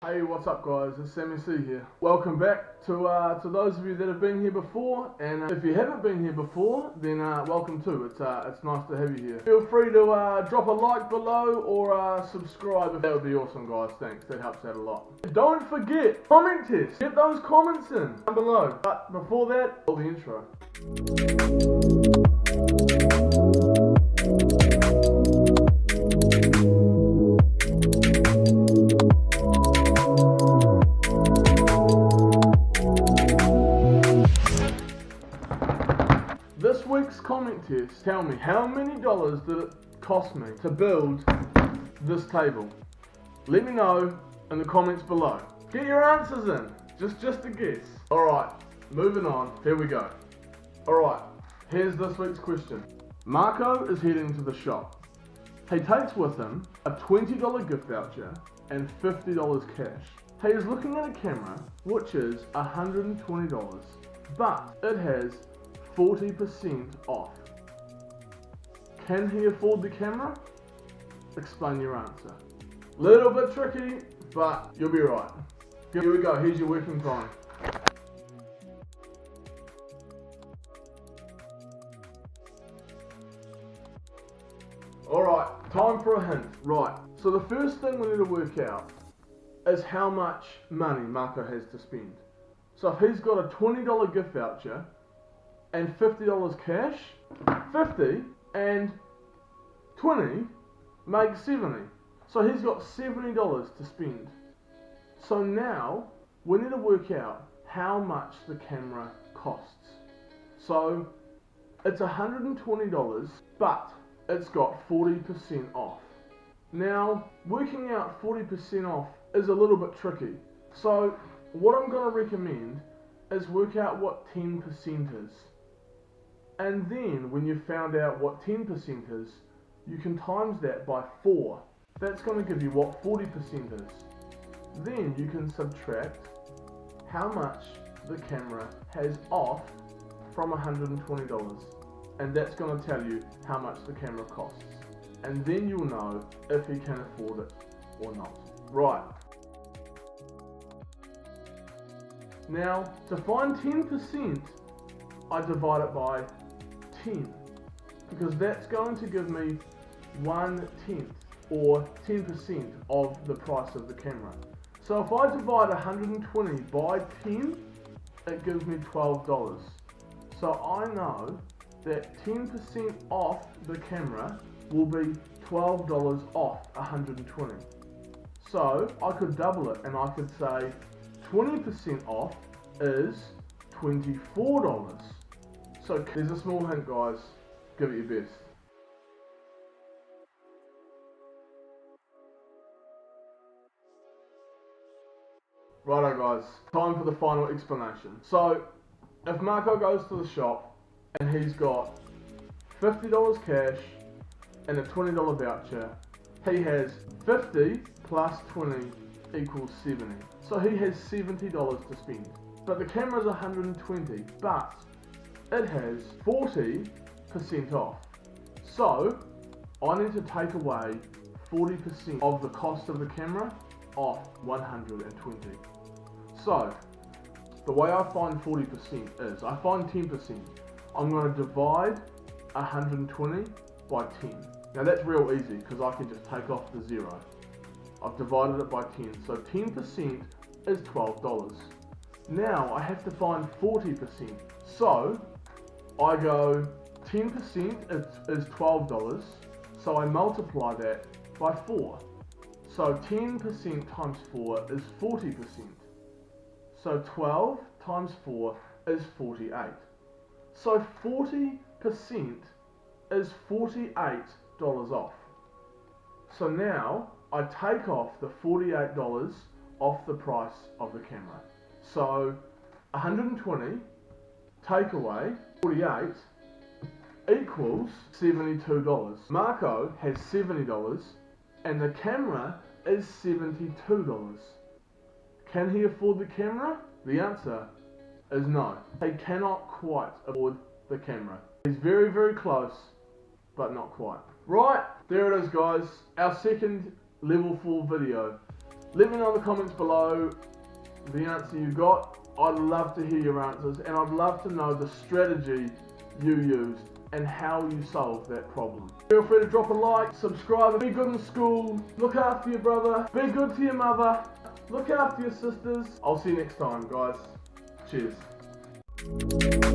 Hey, what's up guys, it's Sammy C here. Welcome back to those of you that have been here before, and if you haven't been here before, then welcome too. It's nice to have you here. Feel free to drop a like below or subscribe. That would be awesome guys, thanks, that helps out a lot. Don't forget, comment test, get those comments in down below. But before that, all the intro. This week's comment test, tell me how many dollars did it cost me to build this table? Let me know in the comments below. Get your answers in, just a guess. Alright, moving on, here we go. Alright, here's this week's question. Marco is heading to the shop. He takes with him a $20 gift voucher and $50 cash. He is looking at a camera which is $120, but it has 40% off. Can he afford the camera? Explain your answer. Little bit tricky, but you'll be right. Here we go, here's your working time. Alright, time for a hint. Right, so the first thing we need to work out is how much money Marco has to spend. So if he's got a $20 gift voucher and $50 cash, 50 and 20 make 70. So he's got $70 to spend. So now we need to work out how much the camera costs. So it's $120, but it's got 40% off. Now working out 40% off is a little bit tricky. So what I'm going to recommend is work out what 10% is. And then when you've found out what 10% is, you can times that by 4. That's going to give you what 40% is. Then you can subtract how much the camera has off from $120. And that's going to tell you how much the camera costs. And then you'll know if he can afford it or not. Right. Now, to find 10%, I divide it by 10, because that's going to give me 1/10 or 10% of the price of the camera. So if I divide 120 by 10, it gives me $12. So I know that 10% off the camera will be $12 off 120. So I could double it and I could say 20% off is $24. So there's a small hint guys, give it your best. Righto guys, time for the final explanation. So if Marco goes to the shop and he's got $50 cash and a $20 voucher, he has 50 plus 20 equals 70. So he has $70 to spend. But the camera is 120, but it has 40% off. So I need to take away 40% of the cost of the camera off 120. So the way I find 40% is, I find 10%. I'm going to divide 120 by 10. Now that's real easy because I can just take off the 0. I've divided it by 10. So 10% is $12. Now I have to find 40%. So I go 10% is $12. So I multiply that by 4. So 10% times 4 is 40%. So 12 times 4 is 48. So 40% is $48 off. So now I take off the $48 off the price of the camera. So 120 take away 48 equals $72. Marco has $70 and the camera is $72. Can he afford the camera? The answer is no. He cannot quite afford the camera. He's very, very close, but not quite. Right, there it is guys, our second level 4 video. Let me know in the comments below the answer you got. I'd love to hear your answers, and I'd love to know the strategy you used and how you solved that problem. Feel free to drop a like, subscribe, be good in school, look after your brother, be good to your mother, look after your sisters. I'll see you next time, guys. Cheers.